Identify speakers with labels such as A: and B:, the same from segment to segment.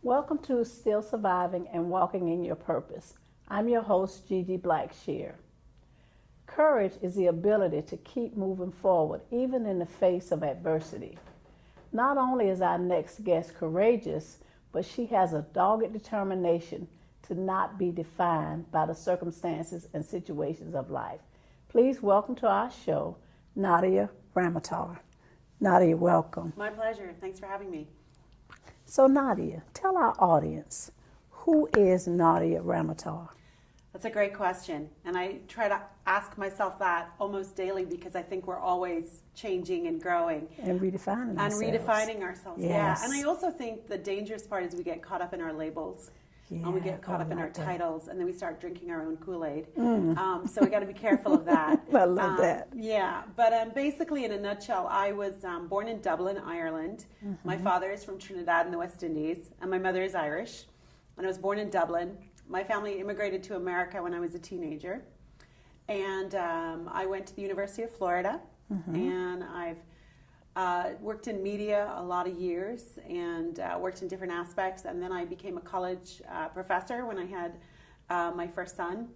A: Welcome to Still Surviving and Walking in Your Purpose. I'm your host, Gigi Blackshear. Courage is the ability to keep moving forward, even in the face of adversity. Not only is our next guest courageous, but she has a dogged determination to not be defined by the circumstances and situations of life. Please welcome to our show, Nadia Ramoutar. Nadia, welcome.
B: My pleasure. Thanks for having me.
A: So Nadia, tell our audience, who is Nadia Ramoutar?
B: That's a great question. And I try to ask myself that almost daily because I think we're always changing and growing.
A: And redefining ourselves.
B: And redefining ourselves,
A: Yes.
B: yeah. And I also think the dangerous part is we get caught up in our labels.
A: Yeah,
B: And we get caught up in our
A: that.
B: titles, and then we start drinking our own Kool-Aid. So we got to be careful of that.
A: I love that.
B: Yeah, but basically, in a nutshell, I was born in Dublin, Ireland. My father is from Trinidad in the West Indies, and my mother is Irish. And I was born in Dublin. My family immigrated to America when I was a teenager, and I went to the University of Florida, and I've worked in media a lot of years and worked in different aspects. And then I became a college professor when I had my first son.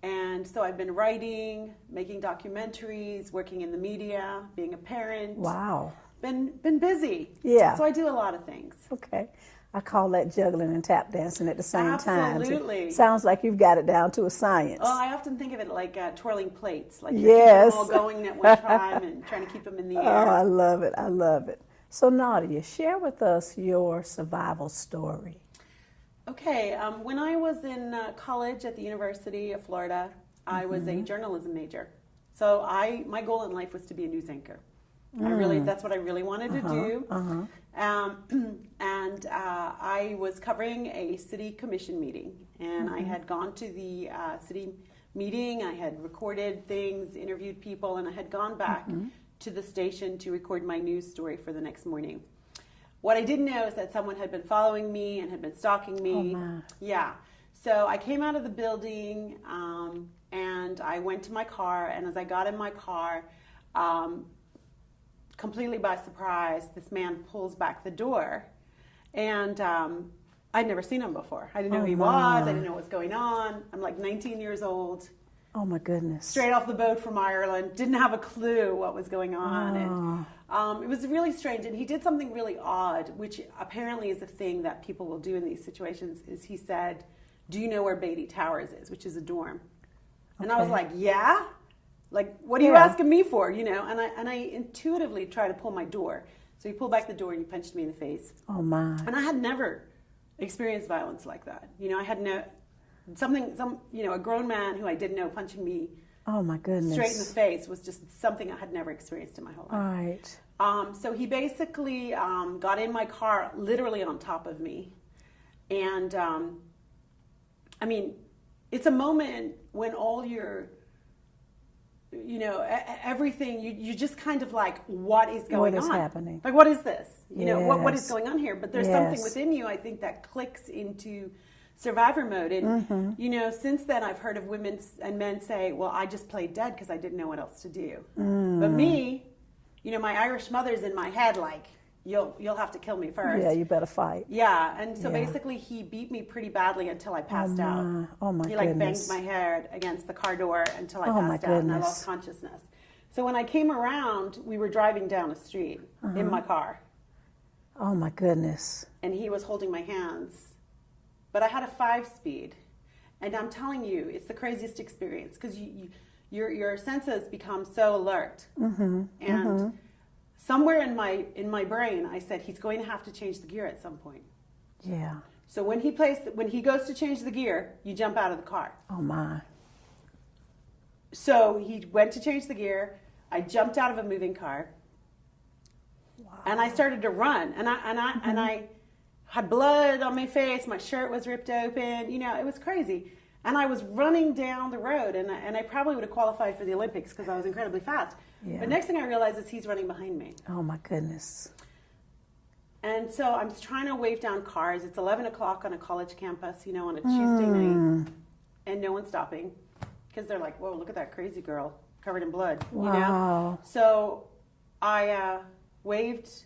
B: And so I've been writing, making documentaries, working in the media, being a parent.
A: Wow.
B: Been busy.
A: Yeah.
B: So I do a lot of things.
A: Okay. I call that juggling and tap dancing at the same time.
B: Absolutely.
A: Sounds like you've got it down to a science.
B: Oh, I often think of it like twirling plates, like
A: Yes.
B: you're keeping them all going at one time and trying to keep them in the
A: Oh,
B: air.
A: I love it. I love it. So Nadia, share with us your survival story.
B: Okay, when I was in college at the University of Florida, I was a journalism major. So my goal in life was to be a news anchor. That's what I really wanted to do. And I was covering a city commission meeting, and I had gone to the city meeting. I had recorded things, interviewed people, and I had gone back to the station to record my news story for the next morning. What I didn't know is that someone had been following me and had been stalking me.
A: Oh, my.
B: Yeah. So I came out of the building, and I went to my car, and as I got in my car, completely by surprise, this man pulls back the door, and I'd never seen him before. I didn't know who he was. I didn't know what was going on. I'm like 19 years old.
A: Oh my goodness.
B: Straight off the boat from Ireland. Didn't have a clue what was going on. And it was really strange. And he did something really odd, which apparently is a thing that people will do in these situations, is he said, "Do you know where Beatty Towers is?" which is a dorm. And I was like, yeah? Like, what are you asking me for? You know, and I intuitively tried to pull my door. So he pulled back the door and he punched me in the face.
A: Oh my.
B: And I had never experienced violence like that. You know, I had a grown man who I didn't know punching me
A: Oh my goodness.
B: straight in the face was just something I had never experienced in my whole life.
A: Right.
B: So he basically got in my car literally on top of me. And I mean, it's a moment when all your, everything, you just kind of like, what is going on?
A: What is happening?
B: Like, what is this? You know, what is
A: Yes.
B: going on here? But there's something
A: Yes.
B: within you, I think, that clicks into survivor mode. And, since then I've heard of women and men say, well, I just played dead because I didn't know what else to do. But me, my Irish mother's in my head like, you'll have to kill me first.
A: Yeah, you better fight.
B: Yeah, and so
A: Yeah.
B: basically he beat me pretty badly until I passed out.
A: Oh my
B: He
A: goodness.
B: banged my head against the car door until I
A: Oh, my
B: passed out and I
A: goodness.
B: lost consciousness. So when I came around, we were driving down a street in my car,
A: Oh my goodness.
B: and he was holding my hands. But I had a 5-speed, and I'm telling you, it's the craziest experience because your senses become so alert. And somewhere in my brain, I said, he's going to have to change the gear at some point.
A: Yeah.
B: So when he goes to change the gear, you jump out of the car.
A: Oh my.
B: So he went to change the gear. I jumped out of a moving car. Wow. And I started to run. And I had blood on my face. My shirt was ripped open. You know, it was crazy. And I was running down the road, and I probably would have qualified for the Olympics because I was incredibly fast. Yeah. But next thing I realized is he's running behind me.
A: Oh my goodness.
B: And so I'm trying to wave down cars. It's 11 o'clock on a college campus, you know, on a Tuesday night. And no one's stopping because they're like, whoa, look at that crazy girl covered in blood,
A: wow.
B: you know? So I waved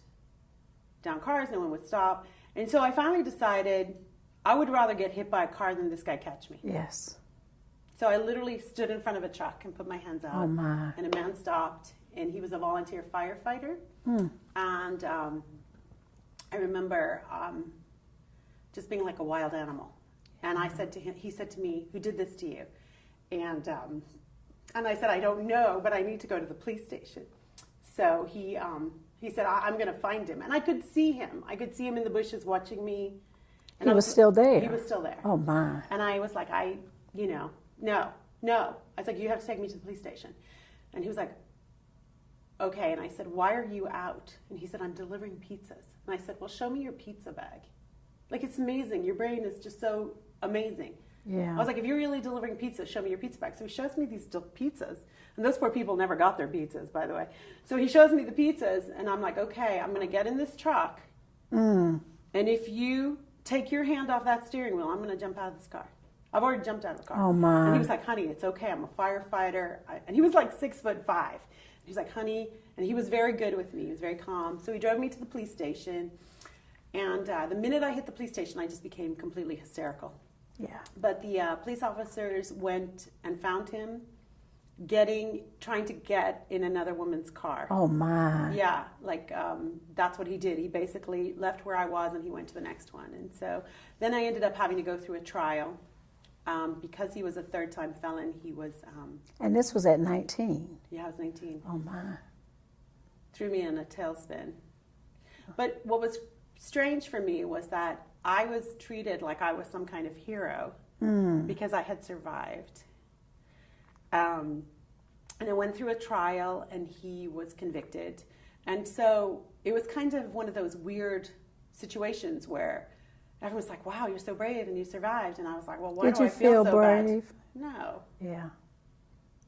B: down cars. No one would stop. And so I finally decided I would rather get hit by a car than this guy catch me.
A: Yes.
B: So I literally stood in front of a truck and put my hands out.
A: Oh my.
B: And a man stopped, and he was a volunteer firefighter. And I remember just being like a wild animal. And I said to him, he said to me, "Who did this to you?" And I said, "I don't know, but I need to go to the police station." So he said, "I'm going to find him." And I could see him. I could see him in the bushes watching me. And
A: he was still there.
B: He was still there.
A: Oh my.
B: And I was like, no. I was like, "You have to take me to the police station." And he was like, "Okay." And I said, "Why are you out?" And he said, "I'm delivering pizzas." And I said, "Well, show me your pizza bag." Like, it's amazing. Your brain is just so amazing.
A: Yeah.
B: I was like, "If you're really delivering pizzas, show me your pizza bag." So he shows me these pizzas. And those poor people never got their pizzas, by the way. So he shows me the pizzas, and I'm like, "Okay, I'm going to get in this truck. And if you take your hand off that steering wheel, I'm going to jump out of this car." I've already jumped out of the car.
A: Oh my.
B: And he was like, "Honey, it's okay. I'm a firefighter." And he was like 6'5". He's like, "Honey," and he was very good with me. He was very calm. So he drove me to the police station. And the minute I hit the police station, I just became completely hysterical.
A: Yeah.
B: But the police officers went and found him trying to get in another woman's car.
A: Oh my.
B: Yeah, like that's what he did. He basically left where I was and he went to the next one. And so then I ended up having to go through a trial. Because he was a third-time felon, he was...
A: and this was at 19?
B: Yeah, I was 19.
A: Oh, my.
B: Threw me in a tailspin. But what was strange for me was that I was treated like I was some kind of hero because I had survived. And I went through a trial, and he was convicted. And so it was kind of one of those weird situations where everyone's like, "Wow, you're so brave and you survived." And I was like, "Well, why do I feel so
A: brave?
B: Bad?" No.
A: Yeah.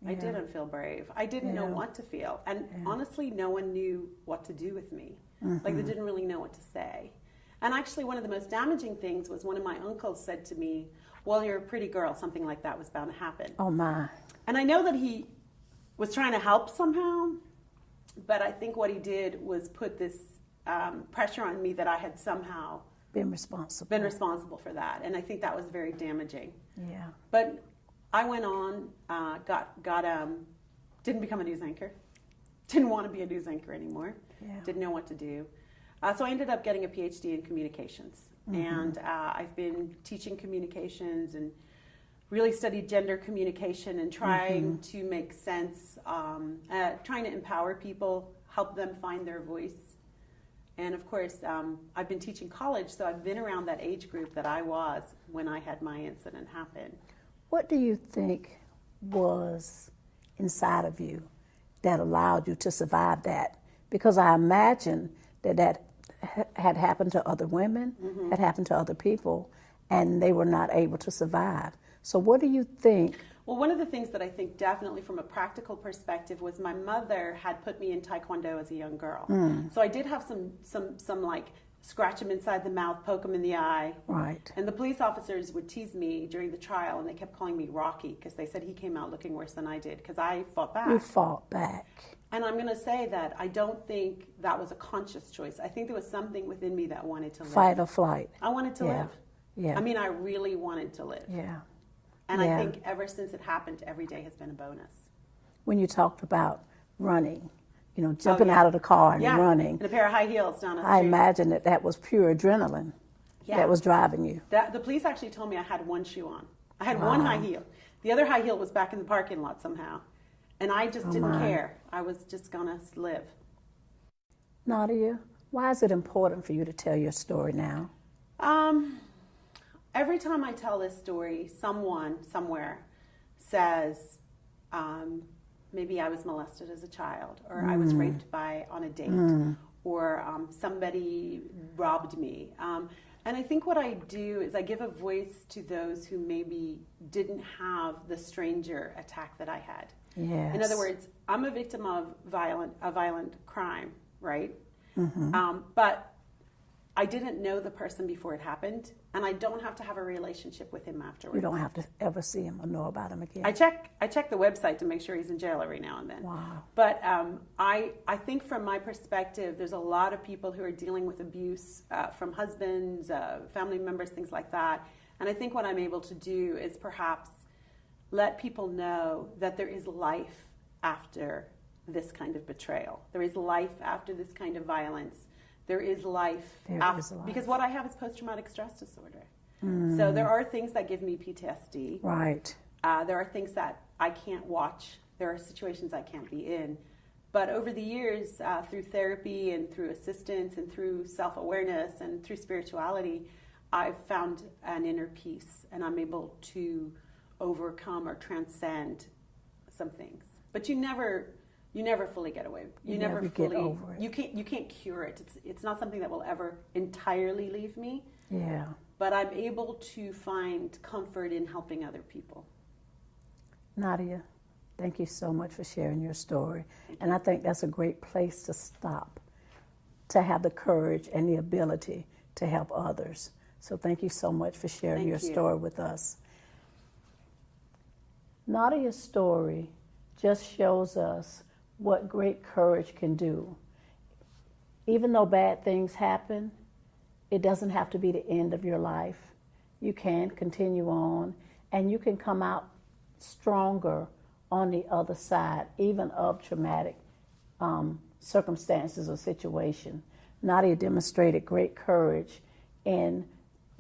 B: I didn't feel brave. I didn't know what to feel. And honestly, no one knew what to do with me. Like, they didn't really know what to say. And actually, one of the most damaging things was one of my uncles said to me, "Well, you're a pretty girl. Something like that was bound to happen."
A: Oh, my.
B: And I know that he was trying to help somehow, but I think what he did was put this pressure on me that I had somehow
A: been responsible
B: for that, and I think that was very damaging.
A: Yeah.
B: But I went on, didn't become a news anchor, didn't want to be a news anchor anymore, didn't know what to do. So I ended up getting a PhD in communications, and I've been teaching communications and really studied gender communication and trying to make sense, trying to empower people, help them find their voice. And of course, I've been teaching college, so I've been around that age group that I was when I had my incident happen.
A: What do you think was inside of you that allowed you to survive that? Because I imagine that had happened to other women, had happened to other people, and they were not able to survive. So what do you think?
B: Well, one of the things that I think definitely from a practical perspective was my mother had put me in Taekwondo as a young girl. So I did have some like scratch him inside the mouth, poke him in the eye.
A: Right.
B: And the police officers would tease me during the trial, and they kept calling me Rocky because they said he came out looking worse than I did because I fought back.
A: You fought back.
B: And I'm going to say that I don't think that was a conscious choice. I think there was something within me that wanted to live.
A: Fight or flight.
B: I wanted to live.
A: Yeah.
B: I mean, I really wanted to live.
A: Yeah.
B: And I think ever since it happened, every day has been a bonus.
A: When you talked about running, jumping out of the car and running.
B: In a pair of high heels down the street.
A: I imagine that was pure adrenaline that was driving you.
B: The police actually told me I had one shoe on. I had one high heel. The other high heel was back in the parking lot somehow. And I just didn't care. I was just going to live.
A: Nadia, why is it important for you to tell your story now?
B: every time I tell this story, someone somewhere says, maybe I was molested as a child, or I was raped on a date, or somebody robbed me. And I think what I do is I give a voice to those who maybe didn't have the stranger attack that I had.
A: Yes.
B: In other words, I'm a victim of a violent crime, right? But I didn't know the person before it happened, and I don't have to have a relationship with him afterwards.
A: You don't have to ever see him or know about him again.
B: I check the website to make sure he's in jail every now and then.
A: Wow.
B: But I think from my perspective, there's a lot of people who are dealing with abuse from husbands, family members, things like that. And I think what I'm able to do is perhaps let people know that there is life after this kind of betrayal. There is life after this kind of violence. There is life after, because what I have is post-traumatic stress disorder. So there are things that give me PTSD.
A: Right.
B: There are things that I can't watch. There are situations I can't be in. But over the years, through therapy and through assistance and through self-awareness and through spirituality, I've found an inner peace, and I'm able to overcome or transcend some things. But you never fully get away. You never fully
A: get over it.
B: You can't cure it. It's not something that will ever entirely leave me.
A: Yeah.
B: But I'm able to find comfort in helping other people.
A: Nadia, thank you so much for sharing your story. And I think that's a great place to stop, to have the courage and the ability to help others. So thank you so much for sharing your story with us. Nadia's story just shows us what great courage can do. Even though bad things happen, it doesn't have to be the end of your life. You can continue on, and you can come out stronger on the other side, even of traumatic circumstances or situation. Nadia demonstrated great courage in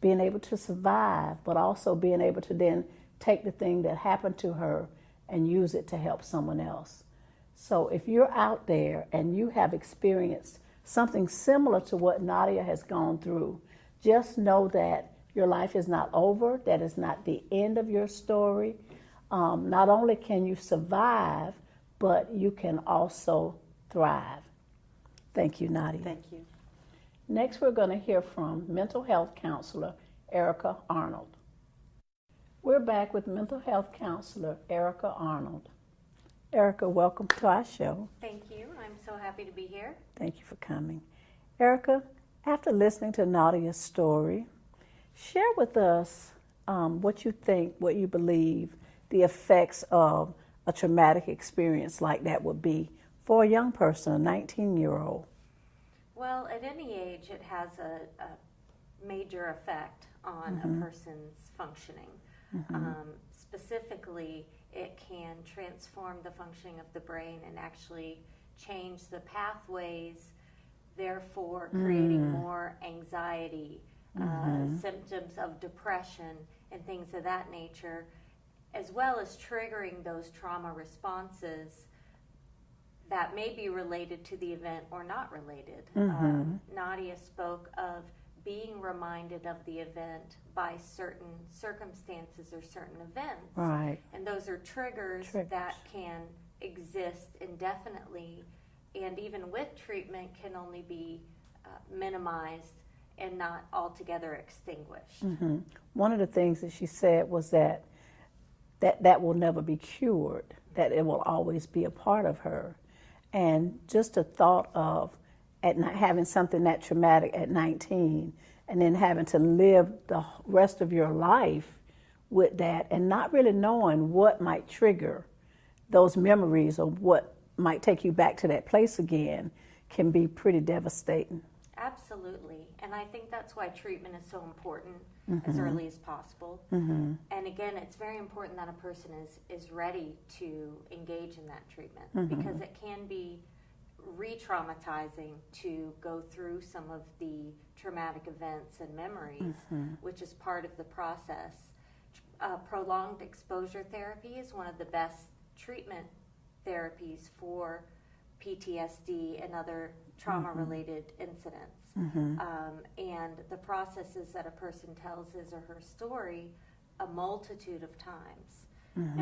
A: being able to survive, but also being able to then take the thing that happened to her and use it to help someone else. So if you're out there and you have experienced something similar to what Nadia has gone through, just know that your life is not over, that is not the end of your story. Not only can you survive, but you can also thrive. Thank you, Nadia.
B: Thank you.
A: Next, we're going to hear from mental health counselor Erica Arnold. We're back with mental health counselor Erica Arnold. Erica, welcome to our show.
C: Thank you. I'm so happy to be here.
A: Thank you for coming. Erica, after listening to Nadia's story, share with us what you think, what you believe the effects of a traumatic experience like that would be for a young person, a 19-year-old.
C: Well, at any age, it has a major effect on a person's functioning. Specifically, it can transform the functioning of the brain and actually change the pathways, therefore creating more anxiety, symptoms of depression, and things of that nature, as well as triggering those trauma responses that may be related to the event or not related. Nadia spoke of being reminded of the event by certain circumstances or certain events.
A: Right.
C: And those are triggers that can exist indefinitely, and even with treatment can only be minimized and not altogether extinguished.
A: One of the things that she said was that will never be cured, that it will always be a part of her. And just a thought of having something that traumatic at 19 and then having to live the rest of your life with that and not really knowing what might trigger those memories or what might take you back to that place again can be pretty devastating.
C: Absolutely. And I think that's why treatment is so important as early as possible. And again, it's very important that a person is ready to engage in that treatment because it can be re-traumatizing to go through some of the traumatic events and memories, which is part of the process. Prolonged exposure therapy is one of the best treatment therapies for PTSD and other trauma-related incidents. And the process is that a person tells his or her story a multitude of times. And